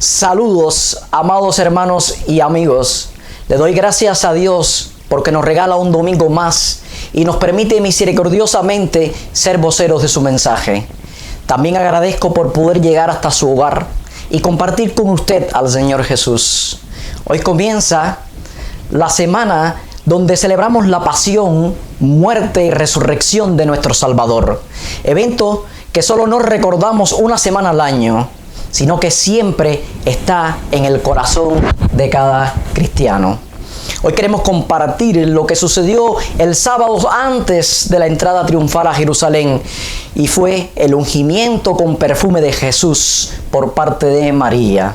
Saludos, amados hermanos y amigos. Le doy gracias a Dios porque nos regala un domingo más y nos permite misericordiosamente ser voceros de su mensaje. También agradezco por poder llegar hasta su hogar y compartir con usted al Señor Jesús. Hoy comienza la semana donde celebramos la pasión, muerte y resurrección de nuestro Salvador. Evento que solo no recordamos una semana al año, sino que siempre está en el corazón de cada cristiano. Hoy queremos compartir lo que sucedió el sábado antes de la entrada triunfal a Jerusalén, y fue el ungimiento con perfume de Jesús por parte de María.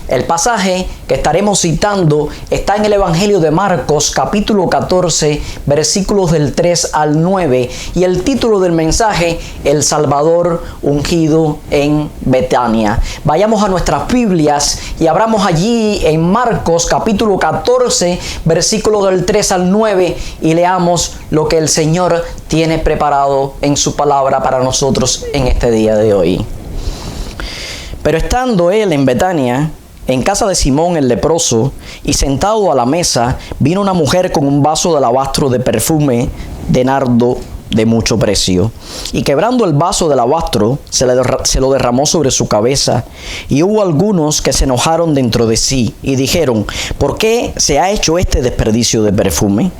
El pasaje que estaremos citando está en el Evangelio de Marcos, capítulo 14, versículos del 3 al 9, y el título del mensaje, El Salvador ungido en Betania. Vayamos a nuestras Biblias y abramos allí en Marcos, capítulo 14, versículos del 3 al 9, y leamos lo que el Señor tiene preparado en su palabra para nosotros en este día de hoy. Pero estando él en Betania, en casa de Simón el leproso, y sentado a la mesa, vino una mujer con un vaso de alabastro de perfume de nardo de mucho precio. Y quebrando el vaso de alabastro, se lo derramó sobre su cabeza. Y hubo algunos que se enojaron dentro de sí, y dijeron: ¿por qué se ha hecho este desperdicio de perfume?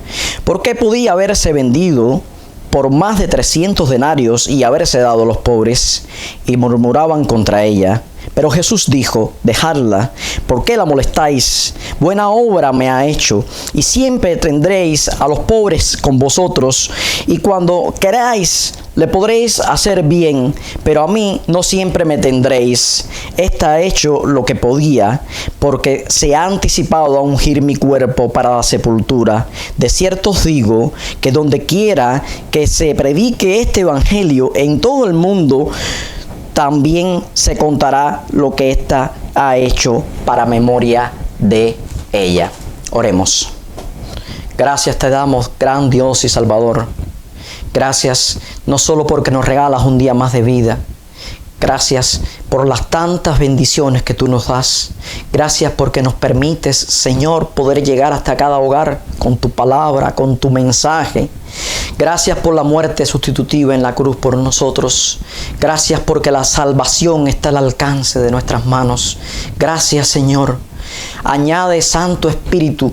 ¿Por qué podía haberse vendido por más de 300 denarios y haberse dado a los pobres? Y murmuraban contra ella. Pero Jesús dijo: dejadla, ¿por qué la molestáis? Buena obra me ha hecho, y siempre tendréis a los pobres con vosotros, y cuando queráis le podréis hacer bien, pero a mí no siempre me tendréis. Esta ha hecho lo que podía, porque se ha anticipado a ungir mi cuerpo para la sepultura. De cierto os digo que donde quiera que se predique este evangelio en todo el mundo, también se contará lo que ésta ha hecho para memoria de ella. Oremos. Gracias te damos, gran Dios y Salvador. Gracias no solo porque nos regalas un día más de vida. Gracias por las tantas bendiciones que tú nos das. Gracias porque nos permites, Señor, poder llegar hasta cada hogar con tu palabra, con tu mensaje. Gracias por la muerte sustitutiva en la cruz por nosotros. Gracias porque la salvación está al alcance de nuestras manos. Gracias, Señor. Añade, Santo Espíritu,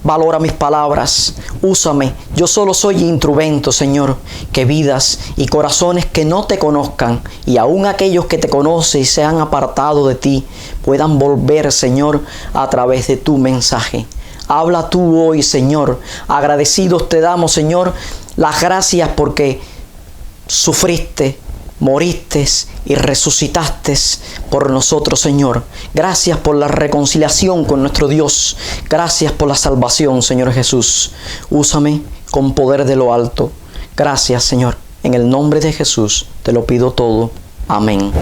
valora mis palabras, úsame. Yo solo soy instrumento, Señor. Que vidas y corazones que no te conozcan, y aún aquellos que te conocen y se han apartado de ti, puedan volver, Señor, a través de tu mensaje. Habla tú hoy, Señor. Agradecidos te damos, Señor, las gracias porque sufriste, moriste y resucitaste por nosotros, Señor. Gracias por la reconciliación con nuestro Dios. Gracias por la salvación, Señor Jesús. Úsame con poder de lo alto. Gracias, Señor. En el nombre de Jesús te lo pido todo. Amén.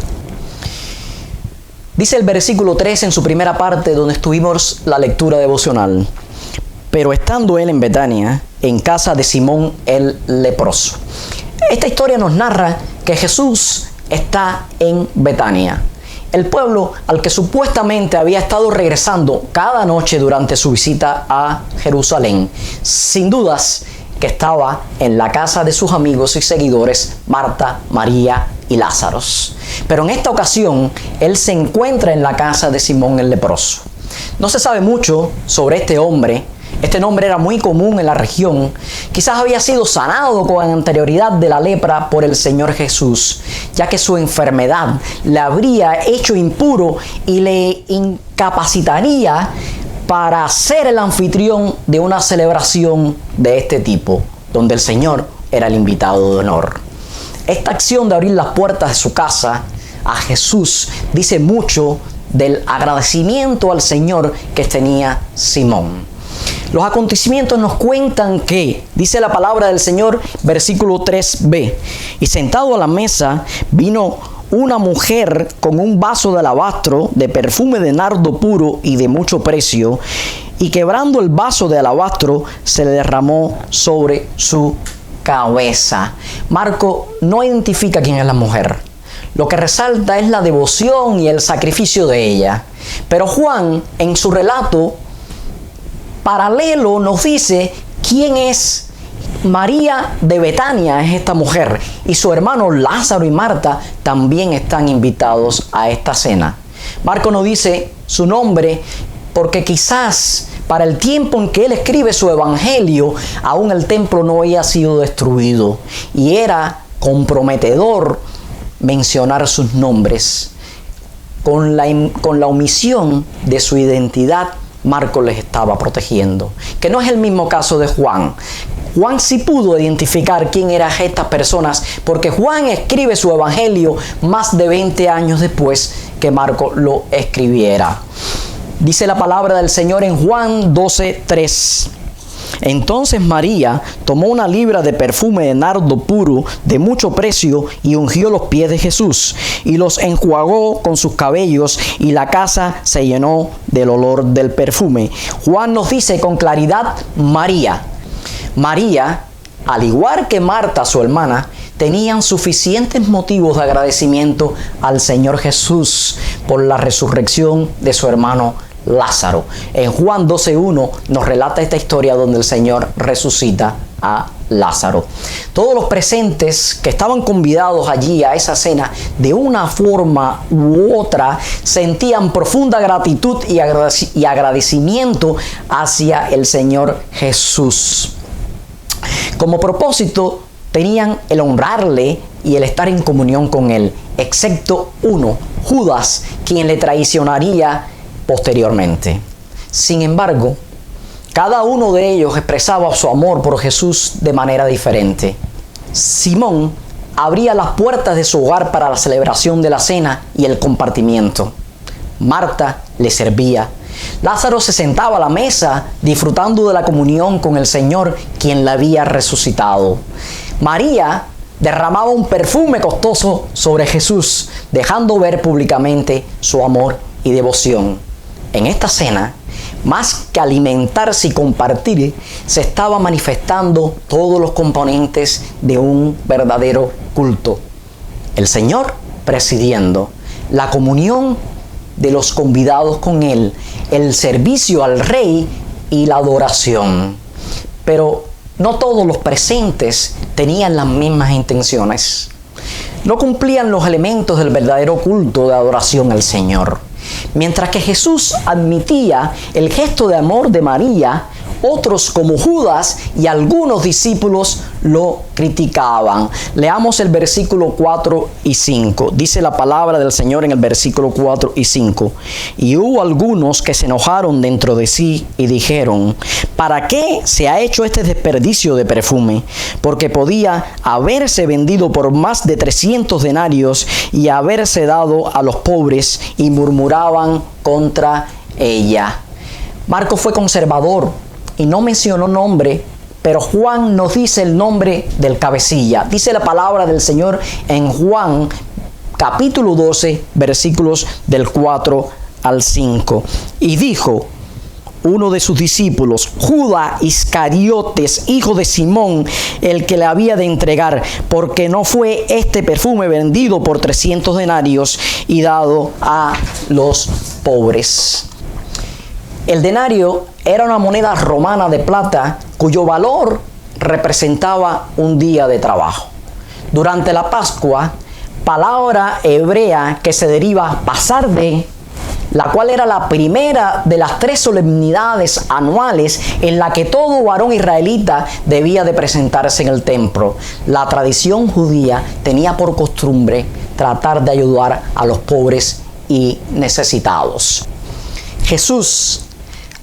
Dice el versículo 3 en su primera parte, donde estuvimos la lectura devocional: pero estando él en Betania, en casa de Simón el leproso. Esta historia nos narra que Jesús está en Betania, el pueblo al que supuestamente había estado regresando cada noche durante su visita a Jerusalén. Sin dudas que estaba en la casa de sus amigos y seguidores Marta, María y Lázaro. Pero en esta ocasión, él se encuentra en la casa de Simón el leproso. No se sabe mucho sobre este hombre. Este nombre era muy común en la región. Quizás había sido sanado con anterioridad de la lepra por el Señor Jesús, ya que su enfermedad le habría hecho impuro y le incapacitaría para ser el anfitrión de una celebración de este tipo, donde el Señor era el invitado de honor. Esta acción de abrir las puertas de su casa a Jesús dice mucho del agradecimiento al Señor que tenía Simón. Los acontecimientos nos cuentan que, dice la palabra del Señor, versículo 3b, y sentado a la mesa vino una mujer con un vaso de alabastro de perfume de nardo puro y de mucho precio, y quebrando el vaso de alabastro se le derramó sobre su cabeza. Marco no identifica quién es la mujer. lo que resalta es la devoción y el sacrificio de ella. Pero Juan, en su relato paralelo, nos dice quién es María de Betania, es esta mujer, y su hermano Lázaro y Marta también están invitados a esta cena. Marco no dice su nombre porque quizás para el tiempo en que él escribe su evangelio, aún el templo no había sido destruido y era comprometedor mencionar sus nombres. Con la omisión de su identidad, Marco les estaba protegiendo, que no es el mismo caso de Juan. Juan sí pudo identificar quién eran estas personas porque Juan escribe su evangelio más de 20 años después que Marco lo escribiera. Dice la palabra del Señor en Juan 12:3. Entonces María tomó una libra de perfume de nardo puro de mucho precio y ungió los pies de Jesús y los enjuagó con sus cabellos, y la casa se llenó del olor del perfume. Juan nos dice con claridad María. María, al igual que Marta, su hermana, tenían suficientes motivos de agradecimiento al Señor Jesús por la resurrección de su hermano Lázaro. En Juan 12:1 nos relata esta historia donde el Señor resucita a Lázaro. Todos los presentes que estaban convidados allí a esa cena, de una forma u otra, sentían profunda gratitud y agradecimiento hacia el Señor Jesús. Como propósito, tenían el honrarle y el estar en comunión con él, excepto uno, Judas, quien le traicionaría posteriormente. Sin embargo, cada uno de ellos expresaba su amor por Jesús de manera diferente. Simón abría las puertas de su hogar para la celebración de la cena y el compartimiento. Marta le servía. Lázaro se sentaba a la mesa disfrutando de la comunión con el Señor, quien la había resucitado. María derramaba un perfume costoso sobre Jesús, dejando ver públicamente su amor y devoción. En esta cena, más que alimentarse y compartir, se estaba manifestando todos los componentes de un verdadero culto. El Señor presidiendo, la comunión de los convidados con Él, el servicio al Rey y la adoración. Pero no todos los presentes tenían las mismas intenciones. No cumplían los elementos del verdadero culto de adoración al Señor. Mientras que Jesús admitía el gesto de amor de María, otros como Judas y algunos discípulos lo criticaban. Leamos el versículo 4 y 5. Dice la palabra del Señor en el versículo 4 y 5. Y hubo algunos que se enojaron dentro de sí y dijeron: ¿para qué se ha hecho este desperdicio de perfume? Porque podía haberse vendido por más de 300 denarios y haberse dado a los pobres. Y murmuraban contra ella. Marcos fue conservador y no mencionó nombre, pero Juan nos dice el nombre del cabecilla. Dice la palabra del Señor en Juan capítulo 12, versículos del 4 al 5. Y dijo uno de sus discípulos, Judas Iscariotes, hijo de Simón, el que le había de entregar, porque no fue este perfume vendido por 300 denarios y dado a los pobres. El denario era una moneda romana de plata cuyo valor representaba un día de trabajo. Durante la Pascua, palabra hebrea que se deriva pasar de, la cual era la primera de las 3 solemnidades anuales en la que todo varón israelita debía de presentarse en el templo. La tradición judía tenía por costumbre tratar de ayudar a los pobres y necesitados. Jesús,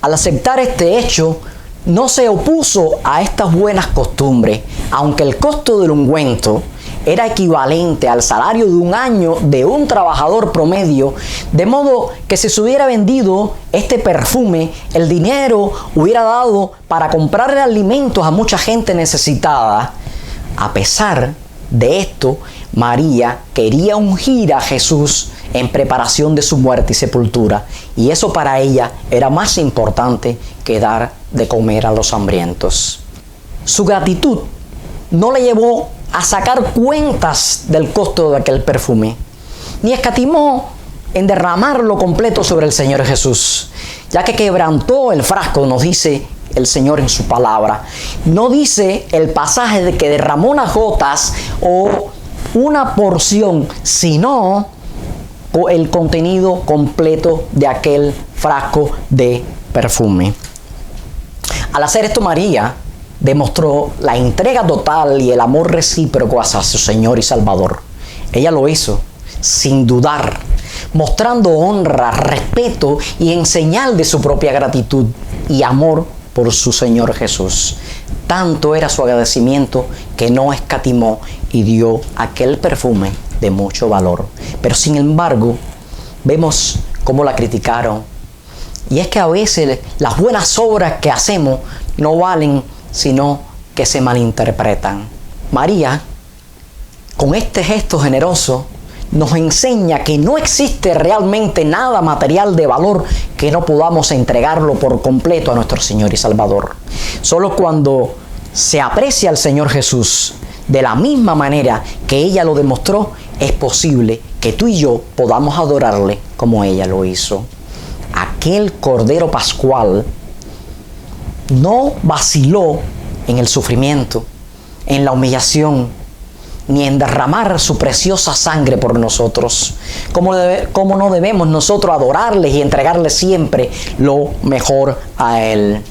al aceptar este hecho, no se opuso a estas buenas costumbres, aunque el costo del ungüento era equivalente al salario de un año de un trabajador promedio, de modo que si se hubiera vendido este perfume, el dinero hubiera dado para comprarle alimentos a mucha gente necesitada. A pesar de esto, María quería ungir a Jesús en preparación de su muerte y sepultura, y eso para ella era más importante que dar de comer a los hambrientos. Su gratitud no le llevó a sacar cuentas del costo de aquel perfume. ni escatimó en derramarlo completo sobre el Señor Jesús, ya que quebrantó el frasco, nos dice el Señor en su palabra. No dice el pasaje de que derramó unas gotas o una porción, sino el contenido completo de aquel frasco de perfume. Al hacer esto, María demostró la entrega total y el amor recíproco hacia su Señor y Salvador. Ella lo hizo sin dudar, mostrando honra, respeto y en señal de su propia gratitud y amor por su Señor Jesús. Tanto era su agradecimiento que no escatimó y dio aquel perfume de mucho valor. Pero sin embargo, vemos cómo la criticaron. Y es que a veces las buenas obras que hacemos no valen, sino que se malinterpretan. María, con este gesto generoso, nos enseña que no existe realmente nada material de valor que no podamos entregarlo por completo a nuestro Señor y Salvador. Solo cuando se aprecia al Señor Jesús de la misma manera que ella lo demostró, es posible que tú y yo podamos adorarle como ella lo hizo. Aquel Cordero Pascual no vaciló en el sufrimiento, en la humillación, ni en derramar su preciosa sangre por nosotros. ¿Cómo no debemos nosotros adorarle y entregarle siempre lo mejor a Él?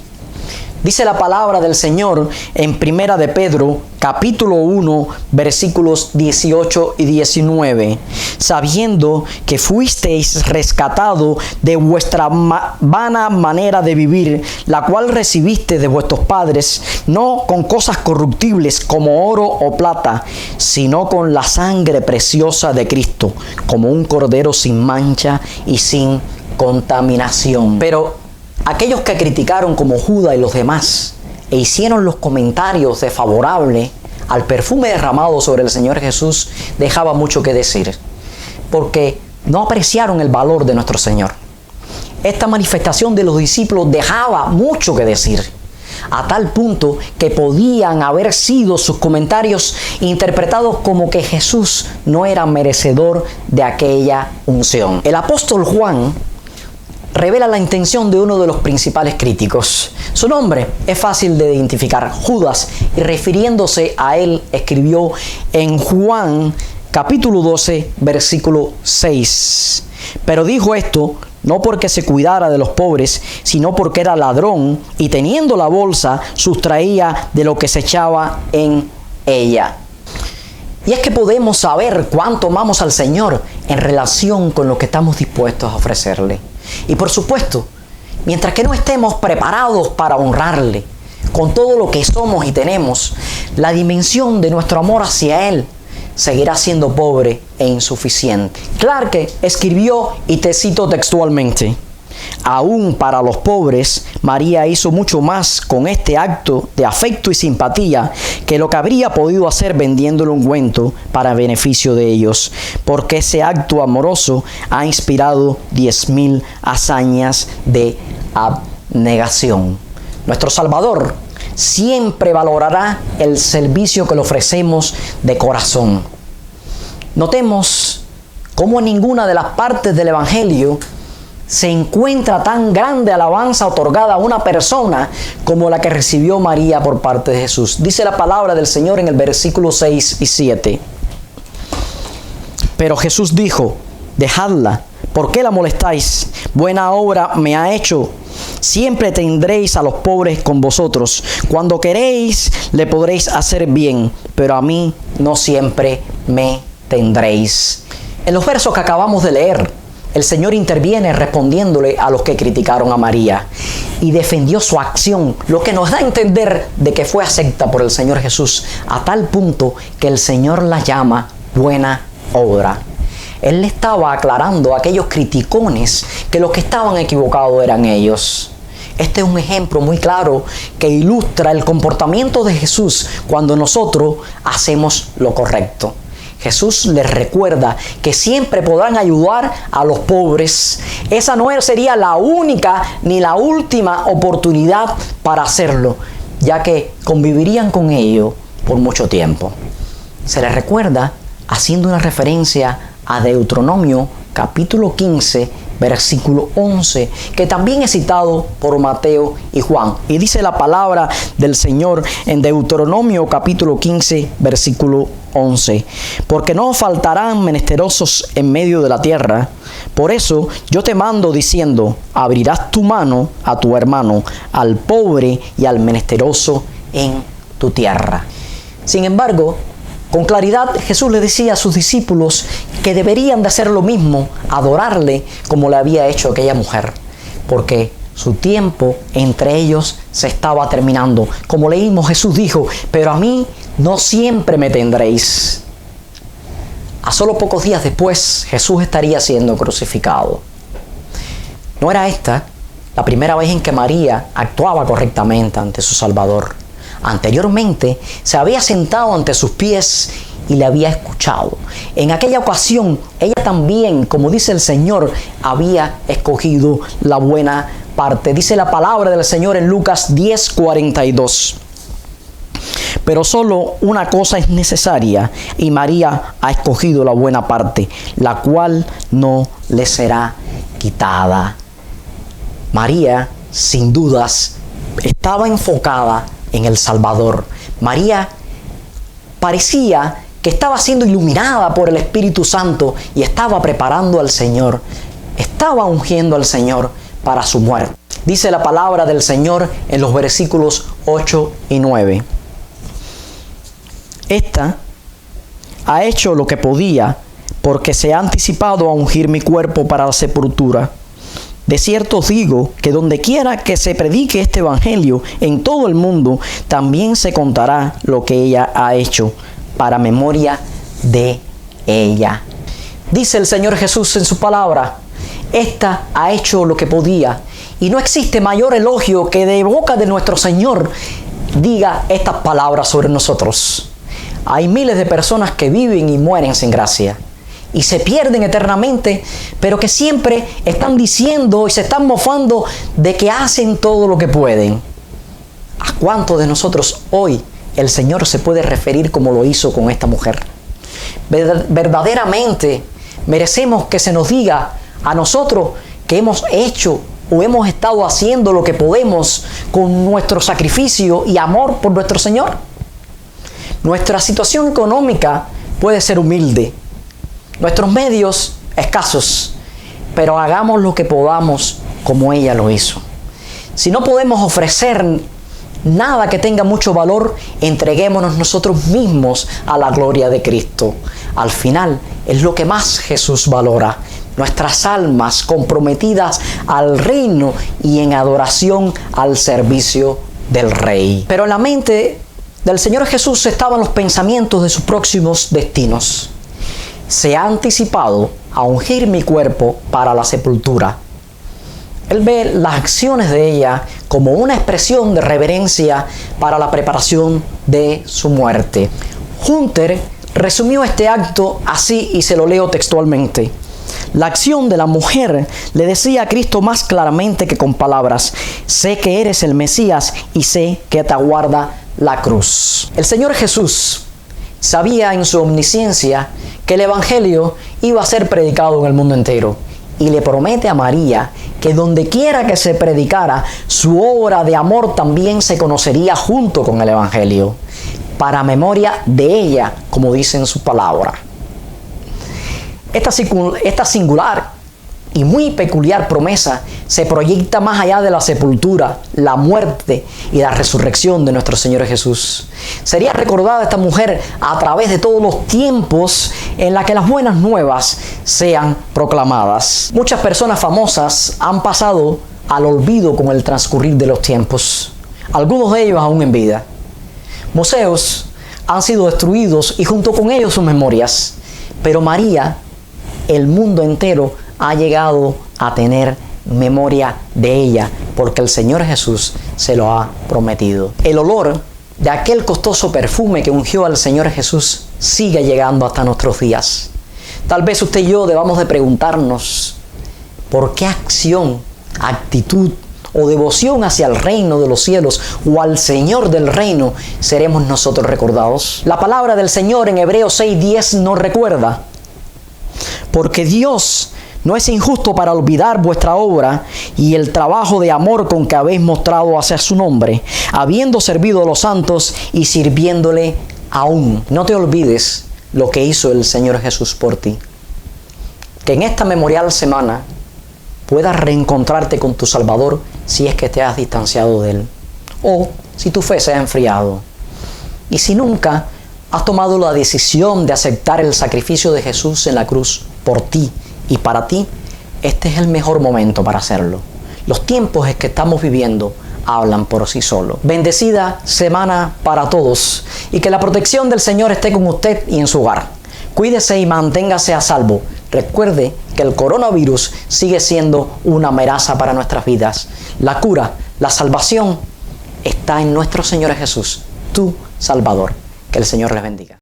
Dice la palabra del Señor en Primera de Pedro, capítulo 1, versículos 18 y 19. Sabiendo que fuisteis rescatados de vuestra vana manera de vivir, la cual recibiste de vuestros padres, no con cosas corruptibles como oro o plata, sino con la sangre preciosa de Cristo, como un cordero sin mancha y sin contaminación. Pero aquellos que criticaron como Judas y los demás e hicieron los comentarios desfavorables al perfume derramado sobre el Señor Jesús, dejaba mucho que decir, porque no apreciaron el valor de nuestro Señor. Esta manifestación de los discípulos dejaba mucho que decir, a tal punto que podían haber sido sus comentarios interpretados como que Jesús no era merecedor de aquella unción. El apóstol Juan revela la intención de uno de los principales críticos. Su nombre es fácil de identificar, Judas, y refiriéndose a él escribió en Juan capítulo 12, versículo 6. Pero dijo esto no porque se cuidara de los pobres, sino porque era ladrón y teniendo la bolsa sustraía de lo que se echaba en ella. Y es que podemos saber cuánto amamos al Señor en relación con lo que estamos dispuestos a ofrecerle. Y por supuesto, mientras que no estemos preparados para honrarle con todo lo que somos y tenemos, la dimensión de nuestro amor hacia Él seguirá siendo pobre e insuficiente. Clarke escribió, y te cito textualmente: aún para los pobres, María hizo mucho más con este acto de afecto y simpatía que lo que habría podido hacer vendiendo el ungüento para beneficio de ellos, porque ese acto amoroso ha inspirado 10,000 hazañas de abnegación. Nuestro Salvador siempre valorará el servicio que le ofrecemos de corazón. Notemos cómo en ninguna de las partes del Evangelio se encuentra tan grande alabanza otorgada a una persona como la que recibió María por parte de Jesús. Dice la palabra del Señor en el versículo 6 y 7. Pero Jesús dijo: dejadla, ¿por qué la molestáis? Buena obra me ha hecho. Siempre tendréis a los pobres con vosotros. Cuando queréis, le podréis hacer bien, pero a mí no siempre me tendréis. En los versos que acabamos de leer, el Señor interviene respondiéndole a los que criticaron a María y defendió su acción, lo que nos da a entender de que fue acepta por el Señor Jesús, a tal punto que el Señor la llama buena obra. Él le estaba aclarando a aquellos criticones que los que estaban equivocados eran ellos. Este es un ejemplo muy claro que ilustra el comportamiento de Jesús cuando nosotros hacemos lo correcto. Jesús les recuerda que siempre podrán ayudar a los pobres. Esa no sería la única ni la última oportunidad para hacerlo, ya que convivirían con ellos por mucho tiempo. Se les recuerda haciendo una referencia a Deuteronomio capítulo 15, versículo 11, que también es citado por Mateo y Juan. Y dice la palabra del Señor en Deuteronomio capítulo 15, versículo 11. Porque no faltarán menesterosos en medio de la tierra. Por eso yo te mando diciendo, abrirás tu mano a tu hermano, al pobre y al menesteroso en tu tierra. Sin embargo, con claridad Jesús le decía a sus discípulos que deberían de hacer lo mismo, adorarle como le había hecho aquella mujer, porque su tiempo entre ellos se estaba terminando. Como leímos, Jesús dijo, pero a mí no siempre me tendréis. A solo pocos días después, Jesús estaría siendo crucificado. No era esta la primera vez en que María actuaba correctamente ante su Salvador. Anteriormente se había sentado ante sus pies y le había escuchado. En aquella ocasión, ella también, como dice el Señor, había escogido la buena parte. Dice la palabra del Señor en Lucas 10:42. Pero solo una cosa es necesaria, y María ha escogido la buena parte, la cual no le será quitada. María, sin dudas, estaba enfocada en el Salvador. María parecía que estaba siendo iluminada por el Espíritu Santo y estaba preparando al Señor, estaba ungiendo al Señor para su muerte. Dice la palabra del Señor en los versículos 8 y 9. Esta ha hecho lo que podía, porque se ha anticipado a ungir mi cuerpo para la sepultura. De cierto os digo que donde quiera que se predique este evangelio en todo el mundo, también se contará lo que ella ha hecho, para memoria de ella. Dice el Señor Jesús en su palabra, esta ha hecho lo que podía. Y no existe mayor elogio que de boca de nuestro Señor diga estas palabras sobre nosotros. Hay miles de personas que viven y mueren sin gracia y se pierden eternamente, pero que siempre están diciendo y se están mofando de que hacen todo lo que pueden. ¿A cuántos de nosotros hoy el Señor se puede referir como lo hizo con esta mujer? Verdaderamente merecemos que se nos diga a nosotros que hemos hecho o hemos estado haciendo lo que podemos con nuestro sacrificio y amor por nuestro Señor. Nuestra situación económica puede ser humilde, nuestros medios escasos, pero hagamos lo que podamos como ella lo hizo. Si no podemos ofrecer nada que tenga mucho valor, entreguémonos nosotros mismos a la gloria de Cristo. Al final es lo que más Jesús valora, nuestras almas comprometidas al reino y en adoración al servicio del Rey. Pero en la mente del Señor Jesús estaban los pensamientos de sus próximos destinos. Se ha anticipado a ungir mi cuerpo para la sepultura. Él ve las acciones de ella como una expresión de reverencia para la preparación de su muerte. Hunter resumió este acto así y se lo leo textualmente. La acción de la mujer le decía a Cristo más claramente que con palabras: sé que eres el Mesías y sé que te aguarda la cruz. El Señor Jesús sabía en su omnisciencia que el Evangelio iba a ser predicado en el mundo entero y le promete a María que donde quiera que se predicara, su obra de amor también se conocería junto con el Evangelio, para memoria de ella, como dice en su palabra. Esta singular y muy peculiar promesa se proyecta más allá de la sepultura, la muerte y la resurrección de nuestro Señor Jesús. Sería recordada esta mujer a través de todos los tiempos en la que las buenas nuevas sean proclamadas. Muchas personas famosas han pasado al olvido con el transcurrir de los tiempos, algunos de ellos aún en vida. Museos han sido destruidos y junto con ellos sus memorias, pero María, el mundo entero ha llegado a tener memoria de ella porque el Señor Jesús se lo ha prometido. El olor de aquel costoso perfume que ungió al Señor Jesús sigue llegando hasta nuestros días. Tal vez usted y yo debamos de preguntarnos por qué acción, actitud o devoción hacia el reino de los cielos o al Señor del reino seremos nosotros recordados. La palabra del Señor en Hebreos 6:10 nos recuerda: porque Dios no es injusto para olvidar vuestra obra y el trabajo de amor con que habéis mostrado hacia su nombre, habiendo servido a los santos y sirviéndole aún. No te olvides lo que hizo el Señor Jesús por ti. Que en esta memorial semana puedas reencontrarte con tu Salvador si es que te has distanciado de Él, o si tu fe se ha enfriado. Y si nunca has tomado la decisión de aceptar el sacrificio de Jesús en la cruz por ti y para ti, este es el mejor momento para hacerlo. Los tiempos en que estamos viviendo hablan por sí solos. Bendecida semana para todos y que la protección del Señor esté con usted y en su hogar. Cuídese y manténgase a salvo. Recuerde que el coronavirus sigue siendo una amenaza para nuestras vidas. La cura, la salvación está en nuestro Señor Jesús, tu Salvador. Que el Señor les bendiga.